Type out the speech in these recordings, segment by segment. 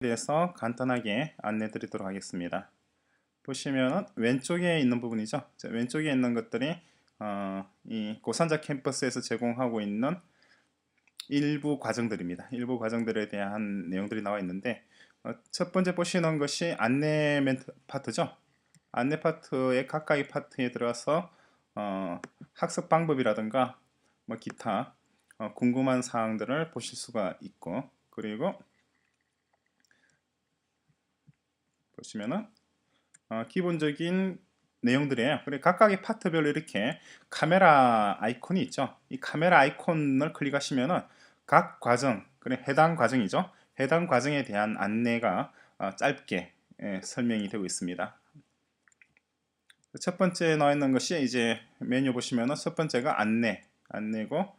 대해서 간단하게 안내 드리도록 하겠습니다. 보시면은 왼쪽에 있는 부분이죠. 왼쪽에 있는 것들이 이 고산자 캠퍼스에서 제공하고 있는 일부 과정들입니다. 일부 과정들에 대한 내용들이 나와 있는데 첫 번째 보시는 것이 안내 멘트 파트죠. 안내 파트의 각각의 파트에 들어가서 학습 방법이라든가 뭐 기타 궁금한 사항들을 보실 수가 있고, 그리고 보시면은 기본적인 내용들이에요. 그리고 각각의 파트별로 이렇게 카메라 아이콘이 있죠. 이 카메라 아이콘을 클릭하시면은 각 과정, 그래 해당 과정이죠. 해당 과정에 대한 안내가 짧게 설명이 되고 있습니다. 첫 번째 나와 있는 것이 이제 메뉴 보시면은 첫 번째가 안내고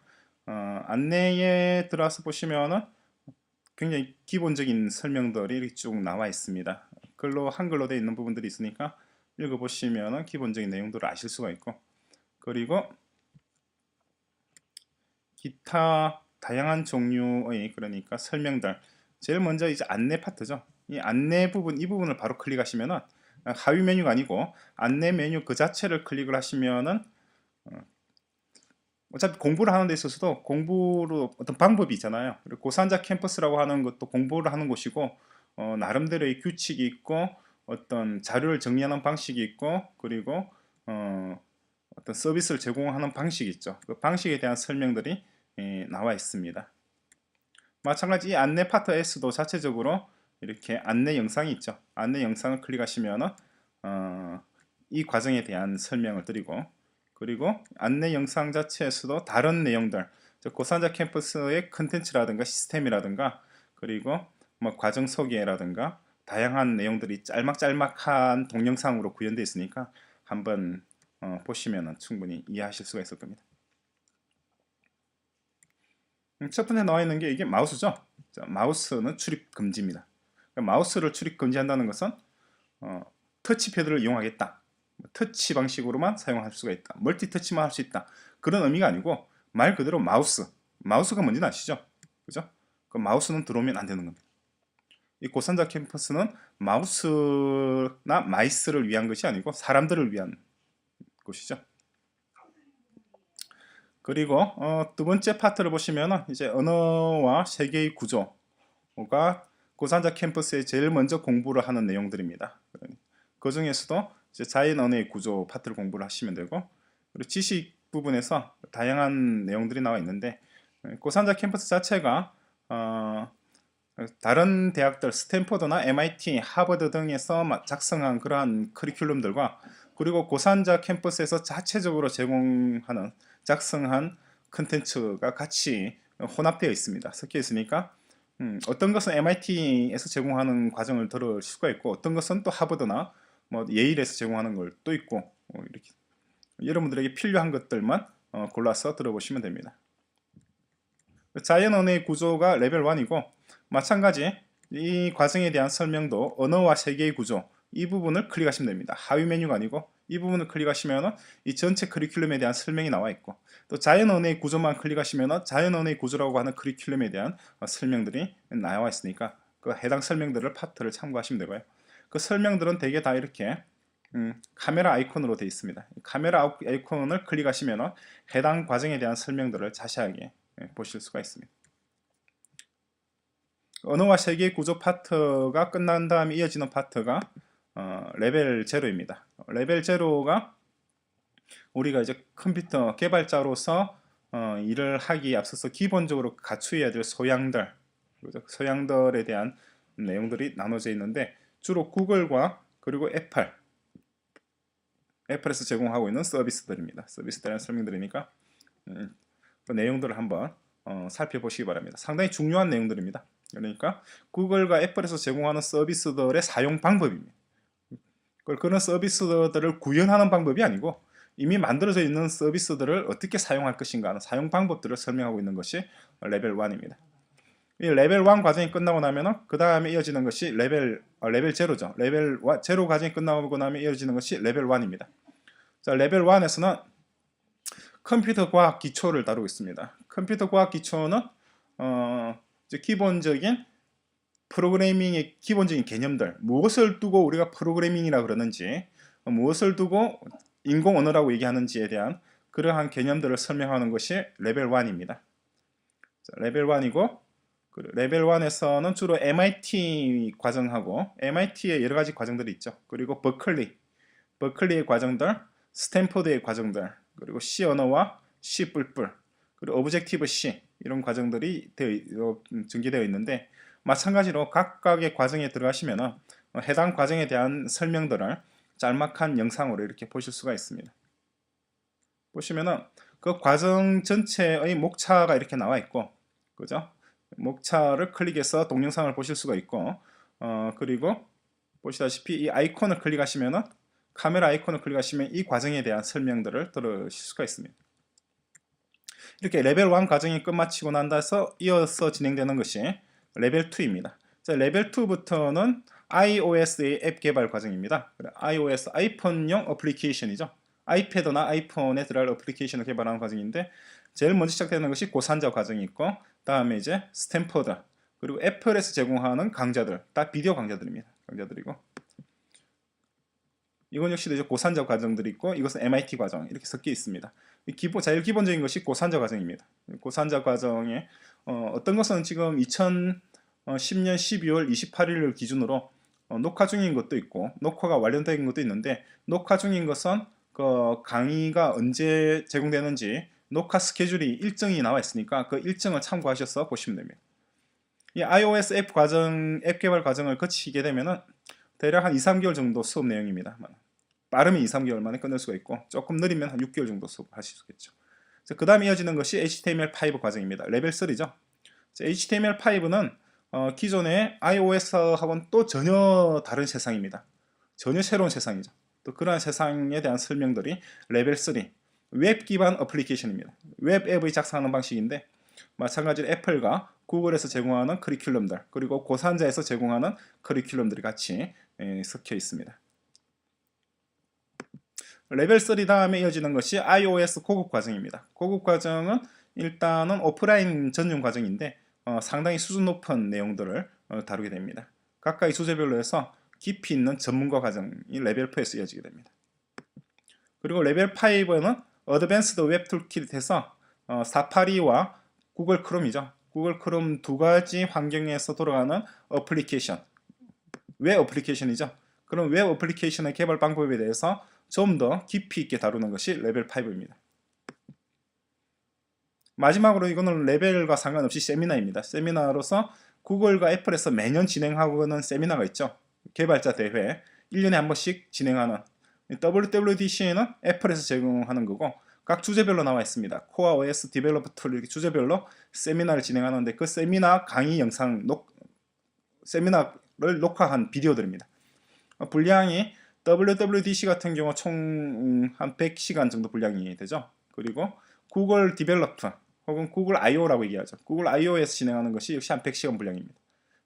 안내에 들어와서 보시면은 굉장히 기본적인 설명들이 이렇게 쭉 나와 있습니다. 한글로 되어 있는 부분들이 있으니까 읽어보시면 기본적인 내용들을 아실 수가 있고, 그리고 기타 다양한 종류의 그러니까 설명들, 제일 먼저 이제 안내 파트죠. 이 안내 부분, 이 부분을 바로 클릭하시면은 하위 메뉴가 아니고 안내 메뉴 그 자체를 클릭을 하시면은 어차피 공부를 하는 데 있어서도 공부로 어떤 방법이 있잖아요. 그리고 고산자 캠퍼스라고 하는 것도 공부를 하는 곳이고 나름대로의 규칙이 있고 어떤 자료를 정리하는 방식이 있고, 그리고 어떤 서비스를 제공하는 방식이 있죠. 그 방식에 대한 설명들이 나와 있습니다. 마찬가지 이 안내 파트에서도 자체적으로 이렇게 안내 영상이 있죠. 안내 영상을 클릭하시면 이 과정에 대한 설명을 드리고, 그리고 안내 영상 자체에서도 다른 내용들, 고산자 캠퍼스의 컨텐츠라든가 시스템이라든가, 그리고 뭐 과정 소개라든가 다양한 내용들이 짤막짤막한 동영상으로 구현되어 있으니까 한번 보시면 충분히 이해하실 수가 있을 겁니다. 첫 번째 나와 있는 게 이게 마우스죠. 마우스는 출입 금지입니다. 그러니까 마우스를 출입 금지한다는 것은 터치패드를 이용하겠다, 터치 방식으로만 사용할 수가 있다, 멀티터치만 할 수 있다, 그런 의미가 아니고 말 그대로 마우스가 뭔지는 아시죠? 그죠? 그 마우스는 들어오면 안 되는 겁니다. 이 고산자 캠퍼스는 마우스나 마이스를 위한 것이 아니고 사람들을 위한 곳이죠. 그리고 두 번째 파트를 보시면 이제 언어와 세계의 구조가 고산자 캠퍼스에 제일 먼저 공부를 하는 내용들입니다. 그 중에서도 이제 자연 언어의 구조 파트를 공부를 하시면 되고, 그리고 지식 부분에서 다양한 내용들이 나와 있는데, 고산자 캠퍼스 자체가 다른 대학들 스탠퍼드나 MIT, 하버드 등에서 작성한 그러한 커리큘럼들과, 그리고 고산자 캠퍼스에서 자체적으로 작성한 컨텐츠가 같이 혼합되어 있습니다. 섞여 있으니까 어떤 것은 MIT에서 제공하는 과정을 들을 수가 있고, 어떤 것은 또 하버드나 뭐 예일에서 제공하는 걸 또 있고, 이렇게 여러분들에게 필요한 것들만 골라서 들어보시면 됩니다. 자연 언어의 구조가 레벨 1이고, 마찬가지 이 과정에 대한 설명도 언어와 세계의 구조, 이 부분을 클릭하시면 됩니다. 하위 메뉴가 아니고 이 부분을 클릭하시면 이 전체 커리큘럼에 대한 설명이 나와 있고, 또 자연 언어의 구조만 클릭하시면 자연 언어의 구조라고 하는 커리큘럼에 대한 설명들이 나와 있으니까 그 해당 설명들을 파트를 참고하시면 되고요. 그 설명들은 대개 다 이렇게 카메라 아이콘으로 되어 있습니다. 카메라 아이콘을 클릭하시면 해당 과정에 대한 설명들을 자세하게 보실 수가 있습니다. 언어와 세계 구조 파트가 끝난 다음에 이어지는 파트가 레벨 0입니다. 레벨 0가 우리가 이제 컴퓨터 개발자로서 일을 하기에 앞서서 기본적으로 갖추어야 될 소양들, 소양들에 대한 내용들이 나눠져 있는데, 주로 구글과 그리고 애플에서 제공하고 있는 서비스들입니다. 서비스들에 설명드리니까 그 내용들을 한번 살펴보시기 바랍니다. 상당히 중요한 내용들입니다. 그러니까 구글과 애플에서 제공하는 서비스들의 사용 방법입니다. 그런 서비스들을 구현하는 방법이 아니고 이미 만들어져 있는 서비스들을 어떻게 사용할 것인가 하는 사용 방법들을 설명하고 있는 것이 레벨 1입니다. 이 레벨 1 과정이 끝나고 나면 그 다음에 이어지는 것이 레벨 0죠. 레벨 0 과정이 끝나고 나면 이어지는 것이 레벨 1입니다. 자, 레벨 1에서는 컴퓨터 과학 기초를 다루고 있습니다. 컴퓨터 과학 기초는 이제 기본적인 프로그래밍의 기본적인 개념들, 무엇을 두고 우리가 프로그래밍이라 그러는지, 무엇을 두고 인공 언어라고 얘기하는지에 대한 그러한 개념들을 설명하는 것이 레벨 1입니다. 레벨 1이고, 레벨 1에서는 주로 MIT 과정하고 MIT의 여러 가지 과정들이 있죠. 그리고 버클리의 과정들, 스탠포드의 과정들, 그리고 C 언어와 C 뿔뿔, 그리고 오브젝티브 C 이런 과정들이 전개되어 있는데, 마찬가지로 각각의 과정에 들어가시면 해당 과정에 대한 설명들을 짤막한 영상으로 이렇게 보실 수가 있습니다. 보시면은 그 과정 전체의 목차가 이렇게 나와 있고, 그죠? 목차를 클릭해서 동영상을 보실 수가 있고, 그리고 보시다시피 이 아이콘을 클릭하시면은, 카메라 아이콘을 클릭하시면 이 과정에 대한 설명들을 들으실 수가 있습니다. 이렇게 레벨 1 과정이 끝마치고 난다서 이어서 진행되는 것이 레벨 2입니다. 자, 레벨 2부터는 iOS의 앱 개발 과정입니다. iOS, 아이폰용 어플리케이션이죠. 아이패드나 아이폰에 들어갈 어플리케이션을 개발하는 과정인데, 제일 먼저 시작되는 것이 고산자 과정이 있고, 다음에 이제 스탠퍼드, 그리고 애플에서 제공하는 강좌들, 다 비디오 강좌들입니다. 강좌들이고, 이건 역시도 이제 고산자 과정들이 있고, 이것은 MIT 과정 이렇게 섞여 있습니다. 제일 기본적인 것이 고산자 과정입니다. 고산자 과정에 어떤 것은 지금 2010년 12월 28일을 기준으로 녹화 중인 것도 있고, 녹화가 완료된 것도 있는데, 녹화 중인 것은 그 강의가 언제 제공되는지 녹화 스케줄이 일정이 나와 있으니까 그 일정을 참고하셔서 보시면 됩니다. 이 iOS 앱 개발 과정을 거치게 되면은 대략 한 2, 3개월 정도 수업 내용입니다. 빠르면 2, 3개월 만에 끝낼 수가 있고, 조금 느리면 한 6개월 정도 수업하실 수 있겠죠. 그 다음에 이어지는 것이 HTML5 과정입니다. 레벨 3죠. HTML5는 기존의 iOS하고는 또 전혀 다른 세상입니다. 전혀 새로운 세상이죠. 또 그러한 세상에 대한 설명들이 레벨 3, 웹 기반 어플리케이션입니다. 웹 앱의 작성하는 방식인데, 마찬가지로 애플과 구글에서 제공하는 커리큘럼들, 그리고 고산자에서 제공하는 커리큘럼들이 같이 섞여 있습니다. 레벨 3 다음에 이어지는 것이 iOS 고급 과정입니다. 고급 과정은 일단은 오프라인 전용 과정인데, 상당히 수준 높은 내용들을 다루게 됩니다. 각각의 주제별로 해서 깊이 있는 전문가 과정이 레벨 4에서 이어지게 됩니다. 그리고 레벨 5는 어드밴스드 웹 툴킷에서 사파리와 구글 크롬이죠. 구글 크롬 두 가지 환경에서 돌아가는 어플리케이션, 웹 어플리케이션이죠. 그런 웹 어플리케이션의 개발 방법에 대해서 좀 더 깊이 있게 다루는 것이 레벨 5입니다. 마지막으로 이거는 레벨과 상관없이 세미나입니다. 세미나로서 구글과 애플에서 매년 진행하고 있는 세미나가 있죠. 개발자 대회 1년에 한 번씩 진행하는, WWDC는 애플에서 제공하는 거고, 각 주제별로 나와 있습니다. 코어 OS 디벨로퍼 툴 이렇게 주제별로 세미나를 진행하는데, 그 세미나 강의 영상 세미나를 녹화한 비디오들입니다. 분량이 WWDC 같은 경우 총 한 100시간 정도 분량이 되죠. 그리고 구글 디벨로퍼 혹은 구글 I.O.라고 얘기하죠. 구글 I.O.에서 진행하는 것이 역시 한 100시간 분량입니다.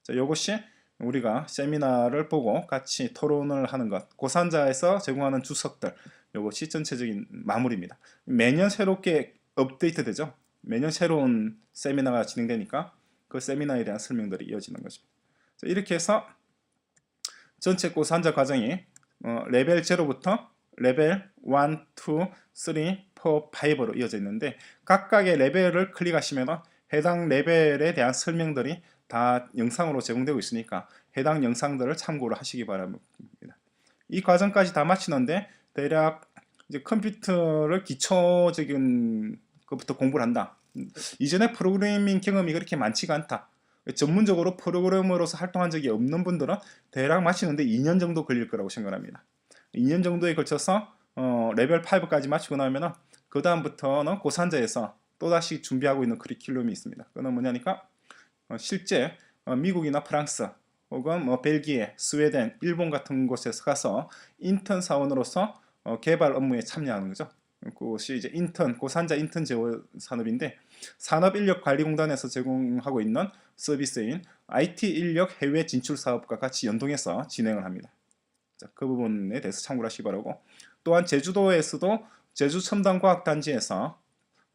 자, 이것이 우리가 세미나를 보고 같이 토론을 하는 것, 고산자에서 제공하는 주석들, 이것이 전체적인 마무리입니다. 매년 새롭게 업데이트 되죠. 매년 새로운 세미나가 진행되니까 그 세미나에 대한 설명들이 이어지는 것입니다. 자, 이렇게 해서 전체 고산자 과정이 레벨 0부터 레벨 1, 2, 3, 4, 5로 이어져 있는데, 각각의 레벨을 클릭하시면 해당 레벨에 대한 설명들이 다 영상으로 제공되고 있으니까 해당 영상들을 참고를 하시기 바랍니다. 이 과정까지 다 마치는데 대략 이제 컴퓨터를 기초적인 것부터 공부를 한다. 이전에 프로그래밍 경험이 그렇게 많지가 않다. 전문적으로 프로그래머로서 활동한 적이 없는 분들은 대략 마치는데 2년 정도 걸릴 거라고 생각합니다. 2년 정도에 걸쳐서 레벨 5까지 마치고 나면 그 다음부터는 고산자에서 또다시 준비하고 있는 커리큘럼이 있습니다. 그건 뭐냐니까 실제 미국이나 프랑스 혹은 벨기에, 스웨덴, 일본 같은 곳에서 가서 인턴 사원으로서 개발 업무에 참여하는 거죠. 그것이 이제 고산자 인턴 제어 산업인데, 산업인력관리공단에서 제공하고 있는 서비스인 IT 인력 해외 진출 사업과 같이 연동해서 진행을 합니다. 자, 그 부분에 대해서 참고를 하시기 바라고, 또한 제주도에서도 제주첨단과학단지에서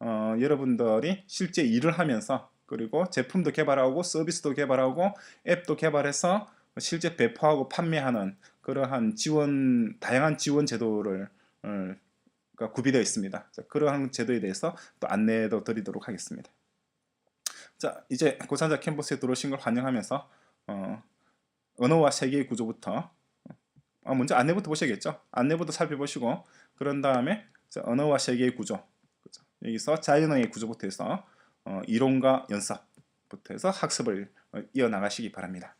여러분들이 실제 일을 하면서 그리고 제품도 개발하고 서비스도 개발하고 앱도 개발해서 실제 배포하고 판매하는 그러한 다양한 지원 제도를 구비되어 있습니다. 자, 그러한 제도에 대해서 또 안내도 드리도록 하겠습니다. 자, 이제 고산자 캠퍼스에 들어오신 걸 환영하면서 언어와 세계의 구조부터 먼저 안내부터 보셔야겠죠. 안내부터 살펴보시고 그런 다음에 언어와 세계의 구조, 그죠? 여기서 자연어의 구조부터 해서 이론과 연습부터 해서 학습을 이어나가시기 바랍니다.